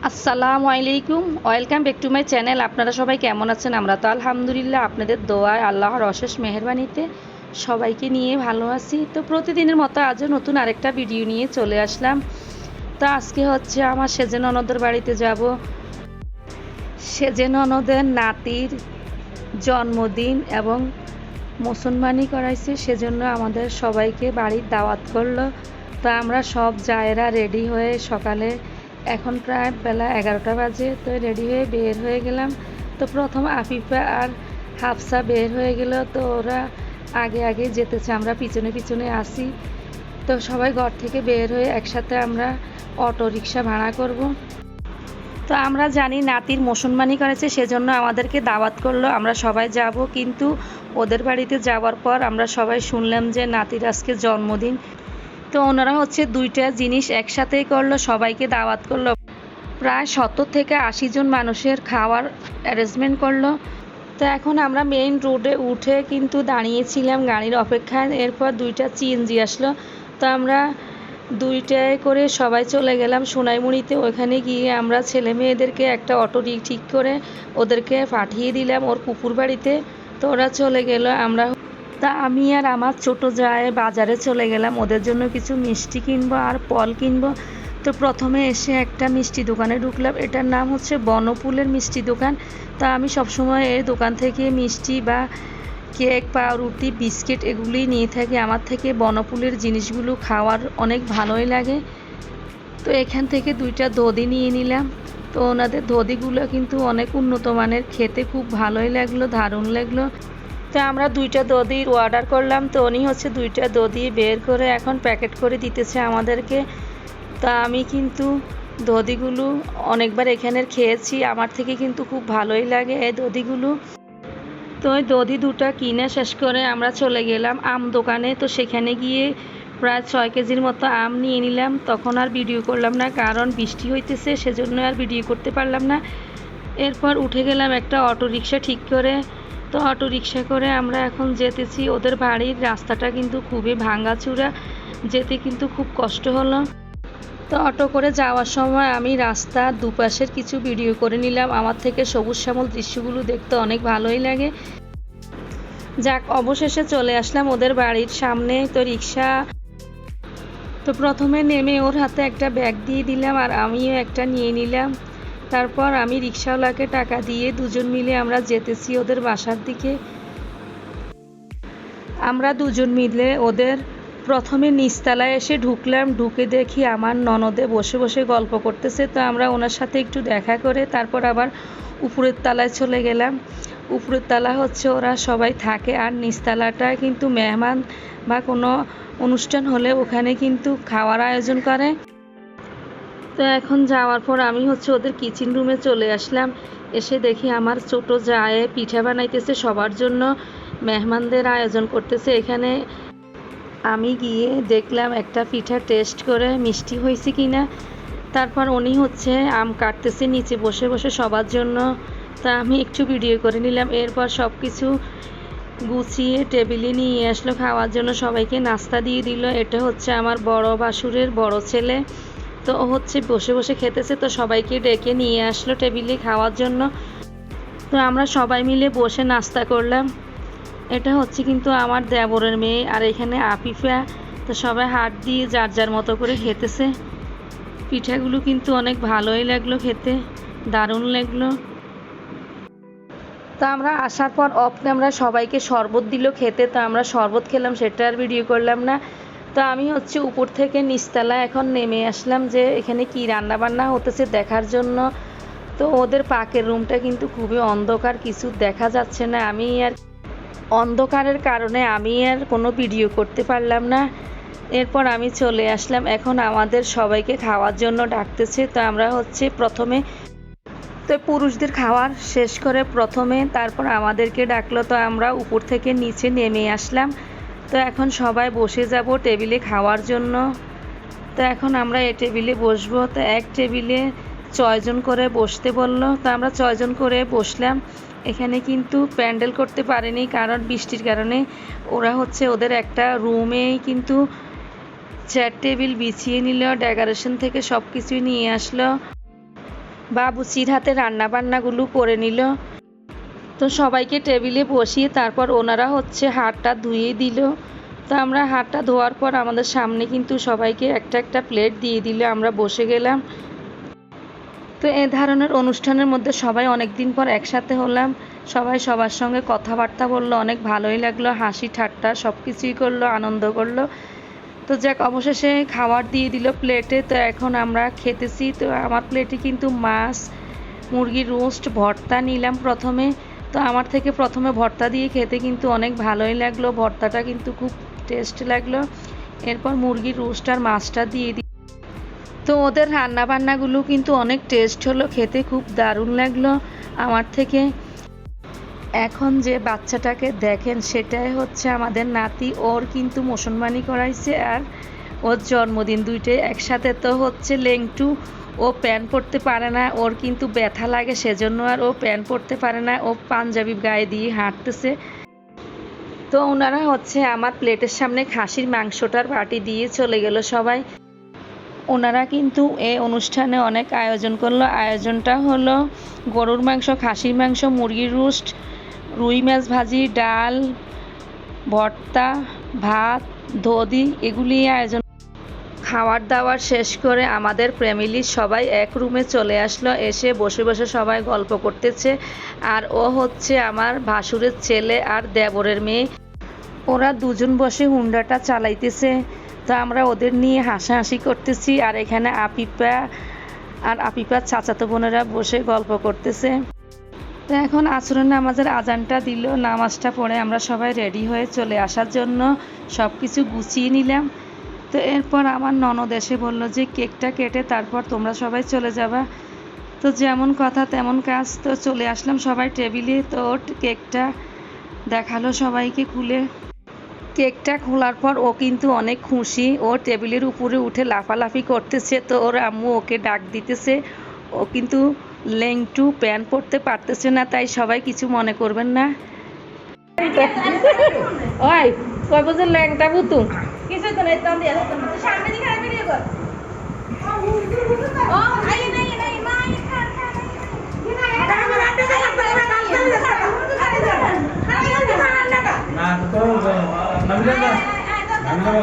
আসসালামু আলাইকুম, welcome back to my channel. আপনারা সবাই কেমন আছেন? আমরা তো আলহামদুলিল্লাহ আপনাদের দোয়ায় আল্লাহর অশেষ মেহেরবানিতে সবাইকে নিয়ে ভালো আছি। তো প্রতিদিনের মতো আজও নতুন আরেকটা ভিডিও নিয়ে চলে আসলাম। তো আজকে হচ্ছে আমার সেজে ননদের বাড়িতে যাব। সেজে ননদের নাতির জন্মদিন এবং মুসলমানি করাইছে, সেজন্য আমাদের সবাইকে বাড়ির দাওয়াত করলো। তো আমরা সব জায়েরা রেডি হয়ে সকালে, এখন প্রায় বেলা 11টা বাজে, তো রেডি হয়ে বের হয়ে গেলাম। তো প্রথম আফিফা আর হাফসা বের হয়ে গেল, তো ওরা আগে আগে যেতেছে, আমরা পিছনে পিছনে আসি। তো সবাই ঘর থেকে বের হয়ে একসাথে আমরা অটো রিক্সা ভাড়া করব। তো আমরা জানি নাতির মুসলমানি করেছে, সেজন্য আমাদেরকে দাওয়াত করলো, আমরা সবাই যাব। কিন্তু ওদের বাড়িতে যাওয়ার পর আমরা সবাই শুনলাম যে নাতির আজকে জন্মদিন। তো ওনারা হচ্ছে দুইটা জিনিস একসাথেই করলো, সবাইকে দাওয়াত করলো। প্রায় 70 থেকে 80 জন মানুষের খাওয়ার অ্যারেঞ্জমেন্ট করলো। তো এখন আমরা মেইন রোডে উঠে কিন্তু দাঁড়িয়েছিলাম গাড়ির অপেক্ষায়। এরপর দুইটা সিএনজি আসলো, তো আমরা দুইটায় করে সবাই চলে গেলাম সোনাইমুড়িতে। ওইখানে গিয়ে আমরা ছেলে মেয়েদেরকে একটা অটো ঠিক করে ওদেরকে পাঠিয়ে দিলাম ওর পুকুর বাড়িতে। তো ওরা চলে গেল। তা আমি আর আমার ছোট জায়ে বাজারে চলে গেলাম, ওদের জন্য কিছু মিষ্টি কিনবো আর ফল কিনবো। তো প্রথমে এসে একটা মিষ্টি দোকানে ঢুকলাম, এটার নাম হচ্ছে বনফুলের মিষ্টি দোকান। তা আমি সবসময় এই দোকান থেকে মিষ্টি বা কেক, পাউরুটি, বিস্কিট এগুলি নিয়ে থাকি। আমার থেকে বনফুলের জিনিসগুলো খাওয়ার অনেক ভালোই লাগে। তো এখান থেকে দুইটা দধি নিয়ে নিলাম। তো ওনাদের দধিগুলো কিন্তু অনেক উন্নত মানের, খেতে খুব ভালোই লাগলো, দারুণ লাগলো। তো আমরা দুইটা দধির অর্ডার করলাম। তো উনি হচ্ছে দুইটা দধি বের করে এখন প্যাকেট করে দিতেছে আমাদেরকে। তা আমি কিন্তু দধিগুলো অনেকবার এখানের খেয়েছি, আমার থেকে কিন্তু খুব ভালোই লাগে এই দধিগুলো। তো ওই দধি দুটা কিনে শেষ করে আমরা চলে গেলাম আম দোকানে। তো সেখানে গিয়ে প্রায় 6 কেজির মতো আম নিয়ে নিলাম। তখন আর ভিডিও করলাম না, কারণ বৃষ্টি হইতেছে, সেজন্য আর ভিডিও করতে পারলাম না। এরপর উঠে গেলাম একটা অটো রিক্সা ঠিক করে। তো অটো রিক্সা করে আমরা এখন যেতেছি ওদের বাড়ির। রাস্তাটা কিন্তু খুবই ভাঙাচুরা, যেতে কিন্তু খুব কষ্ট হলো। তো অটো করে যাওয়ার সময় আমি রাস্তার দুপাশের কিছু ভিডিও করে নিলাম। আমার থেকে সবুজ শ্যামল দৃশ্যগুলো দেখতে অনেক ভালোই লাগে। যাক, অবশেষে চলে আসলাম ওদের বাড়ির সামনে। তো রিক্সা, তো প্রথমে নেমে ওর হাতে একটা ব্যাগ দিয়ে দিলাম আর আমিও একটা নিয়ে নিলাম। তারপর আমি রিক্সাওয়ালাকে টাকা দিয়ে দুজন মিলে আমরা যেতেছি ওদের বাসার দিকে। আমরা দুজন মিলে ওদের প্রথমে নিচতলায় এসে ঢুকলাম। ঢুকে দেখি আমার ননদে বসে বসে গল্প করতেছে। তো আমরা ওনার সাথে একটু দেখা করে তারপর আবার উপরের তলায় চলে গেলাম। উপরের তলা হচ্ছে ওরা সবাই থাকে, আর নিচতলাটা কিন্তু মেহমান বা কোনো অনুষ্ঠান হলে ওখানে কিন্তু খাওয়ার আয়োজন করে। তো এখন যাওয়ার পর আমি হচ্ছে ওদের কিচেন রুমে চলে আসলাম। এসে দেখি আমার ছোট জায়ে পিঠা বানাইতেছে, সবার জন্য মেহমানদের আয়োজন করতেছে এখানে। আমি গিয়ে দেখলাম একটা পিঠা টেস্ট করে মিষ্টি হয়েছে কিনা। তারপর উনি হচ্ছে আম কাটতেছে নিচে বসে বসে সবার জন্য। তা আমি একটু ভিডিও করে নিলাম। এরপর সব কিছু গুছিয়ে টেবিলে নিয়ে আসলো খাওয়ার জন্য, সবাইকে নাস্তা দিয়ে দিল। এটা হচ্ছে আমার বড় বাসুরের বড় ছেলে। তো ও হচ্ছে বসে বসে খেতেছে, তো সবাইকে ডেকে নিয়ে আসলো টেবিলে খাওয়ার জন্য। তো আমরা সবাই মিলে বসে নাস্তা করলাম। এটা হচ্ছে কিন্তু আমার দেবরের মেয়ে, আর এখানে আফিফা। তো সবাই হাত দিয়ে যার যার মতো করে খেতেছে। পিঠাগুলো কিন্তু অনেক ভালোই লাগলো খেতে, দারুণ লাগলো। তো আমরা আসার পর অফ ক্যামেরা সবাইকে শরবত দিল খেতে। তো আমরা শরবত খেলাম, সেটা আর ভিডিও করলাম না। তো আমি হচ্ছে উপর থেকে নিচতলা এখন নেমে আসলাম যে এখানে কি রান্না বান্না হতেছে দেখার জন্য। তো ওদের পাকের রুমটা কিন্তু খুবই অন্ধকার, কিছু দেখা যাচ্ছে না। অন্ধকারের কারণে আমি আর কোনো ভিডিও করতে পারলাম না। এরপর আমি চলে আসলাম, এখন আমাদের সবাইকে খাওয়ার জন্য ডাকতেছে। তো আমরা হচ্ছে প্রথমে তো পুরুষদের খাওয়ার শেষ করে প্রথমে তারপর আমাদেরকে ডাকলো। তো আমরা উপর থেকে নিচে নেমে আসলাম। তো এখন সবাই বসে যাব টেবিলে খাওয়ার জন্য। তো এখন আমরা এই টেবিলে বসবো। তো এক টেবিলে 6 জন করে বসতে বললো। তো আমরা 6 জন করে বসলাম। এখানে কিন্তু প্যান্ডেল করতে পারেনি, কারণ বৃষ্টির কারণে ওরা হচ্ছে ওদের একটা রুমেই কিন্তু চেয়ার টেবিল বিছিয়ে নিল, ডেকোরেশন থেকে সব কিছুই নিয়ে আসলো, বাবুচির হাতে রান্না বান্নাগুলো করে নিল। তো সবাইকে টেবিলে বসিয়ে তারপর ওনারা হচ্ছে হাতটা ধুয়ে দিল। তো আমরা হাতটা ধোয়ার পর আমাদের সামনে কিন্তু সবাইকে একটা একটা প্লেট দিয়ে দিলে আমরা বসে গেলাম। তো এই ধরনের অনুষ্ঠানের মধ্যে সবাই অনেক দিন পর একসাথে হলাম, সবাই সবার সঙ্গে কথাবার্তা বললো, অনেক ভালোই লাগলো, হাসি ঠাট্টা সব কিছুই করলো, আনন্দ করলো। তো যাক, অবশেষে খাবার দিয়ে দিল প্লেটে। তো এখন আমরা খেতেছি। তো আমার প্লেটে কিন্তু মাছ, মুরগির রোস্ট, ভর্তা নিলাম প্রথমে। তো আমার থেকে প্রথমে ভর্তা দিয়ে খেতে কিন্তু অনেক ভালোই লাগলো, ভর্তাটা কিন্তু খুব টেস্ট লাগলো। এরপর মুরগির রোস্ট আর মাছটা দিয়ে দিই। তো ওদের রান্না বান্নাগুলো কিন্তু অনেক টেস্ট হলো, খেতে খুব দারুণ লাগলো আমার থেকে। এখন যে বাচ্চাটাকে দেখেন সেটাই হচ্ছে আমাদের নাতি, ওর কিন্তু মুসলমানি করাইছে আর ওর জন্মদিন, দুইটাই একসাথে। তো হচ্ছে লেংটু, ও প্যান্ট পরতে পারে না, ওর কিন্তু ব্যথা লাগে, সেজন্য আর ও প্যান্ট পরতে পারে না, ও পাঞ্জাবি গায়ে দিয়ে হাঁটতেছে। তো ওনারা হচ্ছে আমার প্লেটের সামনে খাসির মাংসটার বাটি দিয়ে চলে গেল সবাই। ওনারা কিন্তু এই অনুষ্ঠানে অনেক আয়োজন করলো। আয়োজনটা হলো গরুর মাংস, খাসির মাংস, মুরগির রোস্ট, রুই মাছ ভাজি, ডাল, ভর্তা, ভাত, দধি, এগুলি আয়োজন। খাওয়ার দাওয়ার শেষ করে আমাদের ফ্যামিলির সবাই এক রুমে চলে আসলো, এসে বসে বসে সবাই গল্প করতেছে। আর ও হচ্ছে আমার ভাসুরের ছেলে আর দেবরের মেয়ে, ওরা দুজন বসে হুন্ডাটা চালাইতেছে। তো আমরা ওদের নিয়ে হাসাহাসি করতেছি, আর এখানে আপিপা আর আপিপার চাচাতো বোনেরা বসে গল্প করতেছে। তো এখন আসরের নামাজের আজানটা দিল, নামাজটা পড়ে আমরা সবাই রেডি হয়ে চলে আসার জন্য সব কিছু গুছিয়ে নিলাম। তো এরপর আমার ননদ এসে বলল যে কেকটা কেটে তারপর তোমরা সবাই চলে যাবা। তো যেমন কথা তেমন কাজ, তো চলে আসলাম সবাই টেবিলে। তো কেকটা দেখালো সবাইকে খুলে। কেকটা খোলার পর ও কিন্তু অনেক খুশি, ও টেবিলের উপরে উঠে লাফালাফি করতেছে। তো ওর আম্মু ওকে ডাক দিতেছে, ও কিন্তু লেংটু প্যান্ট পরতে পারতেছে না, তাই সবাই কিছু মনে করবেন না। ওই কয় বছর ল্যাংটা বুতু কিছু তো নাই, তাম দিয়া তো সামনে দিকে আই ভিডিও কর। ও আই নাই নাই মাই খান খান না তো নমিলা নমিলা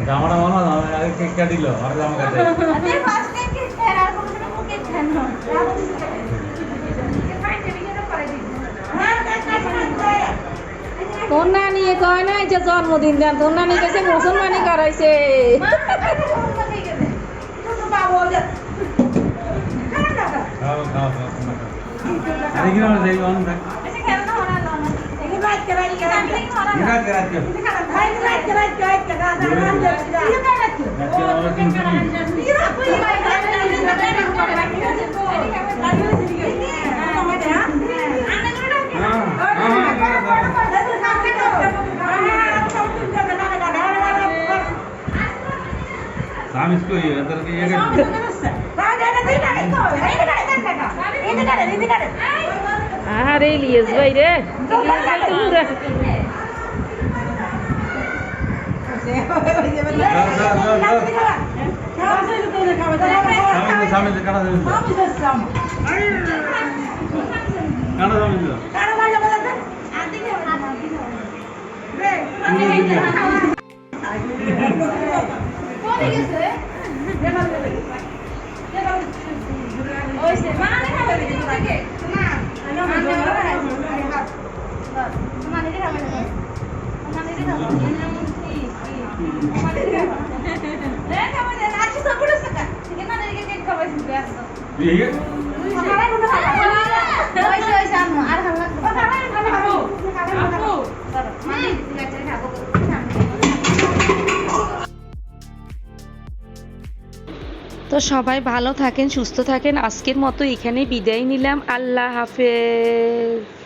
জামাটা মনে আগে কেক কাটিল আর জামা কাটে তোর নানি কয় নাই যে জন্মদিন দেন, তোর নানি কেছে মুসলমানি করাইছে। আরে ইলিয়াস ভাই রে, Iya. তো সবাই ভালো থাকেন, সুস্থ থাকেন। আজকের মতো এখানেই বিদায় নিলাম। আল্লাহ হাফেজ।